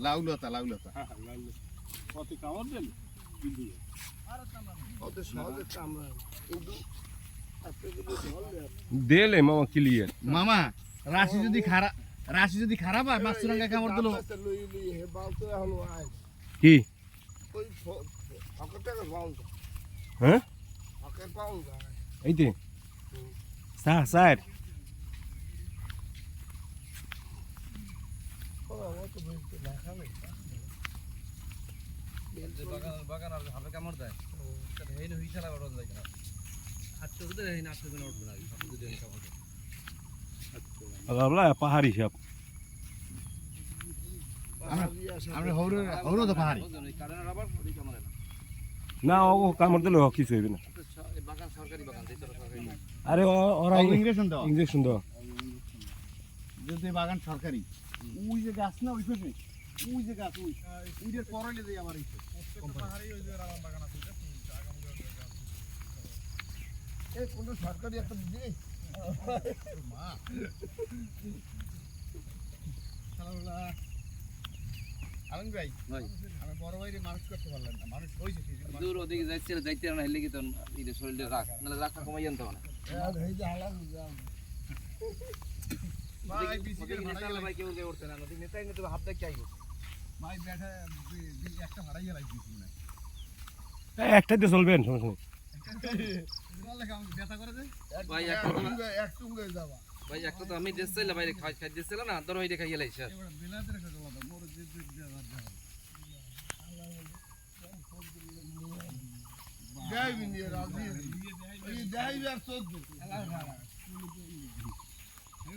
লাউলতা অতি কামড় দেন দেলে মামা ক্লিয়ার মামা রাশি যদি খারাপ হয় মাছ চুরাঙ্গা কামড় দিল কি হ্যাঁ এইতে স্যার বাগান আর হাতে কামড় দেয় হেই না হিসালা ওড়ন যায় না আচ্ছা তো হেই না আচ্ছা তো উঠবে না সব যদি হেই কামড় দেয় আল্লাহ পাহাড়ি সব আমরা হৌর তো পাহাড়ি কারণ আবার ওই কামড়ে না না ও কামড় দিলে কিছু হইবে না বাগান সরকারি বাগান যেটা সরকারি আরে ওরা ইঞ্জেকশন দাও যদি বাগান সরকারি ওই যে গাছ না ওই ফেসে ওই যে গাছ ওইটার পরাইলে দেয় আবার কোন সরকারি একটা দিদি আলম ভাই আমি বড় ভাইরে মানুষ করতে পারলাম না মানুষ হয়েছে দূর ওদিকে যাইতে না হেলে কি তখন এই শরীরটা রাখ নাহলে রাখটা কমাই জানতে হবে না ভাই বিসিকের ভাড়া ভাই কেউ যে উঠতে না নদী নেতাই না তো হাত দেখ কি আইবো ভাই ব্যাটা একটা ভাড়াই লাগবে না একটা দিয়ে চলবেন সমস্যা নেই ভাই একটু যাবা ভাই একটা তো আমি দেশ চাইলে ভাই খাই দিছিল না ধর ওই দেখাই গেলাই স্যার যাই বিনিয়ে রাজি এই যাই আর 14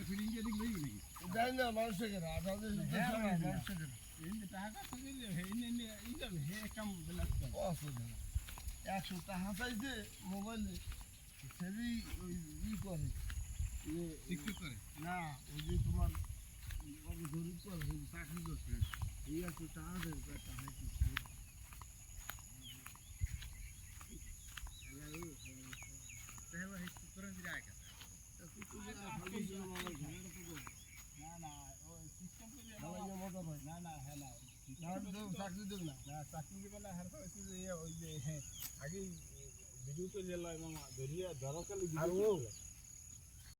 ফিলিং কে দিক লই নাকি যাই না মানুষের না আপনাদের মানুষের এই টাকা থেকে এই নে এই যাবে হে কাম বিলাস করে অসুবিধা 100 টাকা চাইছে মোবাইলে সেবি ওই ই করে টিকটক করে না ওই যে তোমার ওই গরিব করে চাকরি করছে এই 100 টাকা দেয় টাকা কি চাকরি দেবে না চাকরি দেবে না আগে ভিডিও তো মামা ধরিয়া ধরা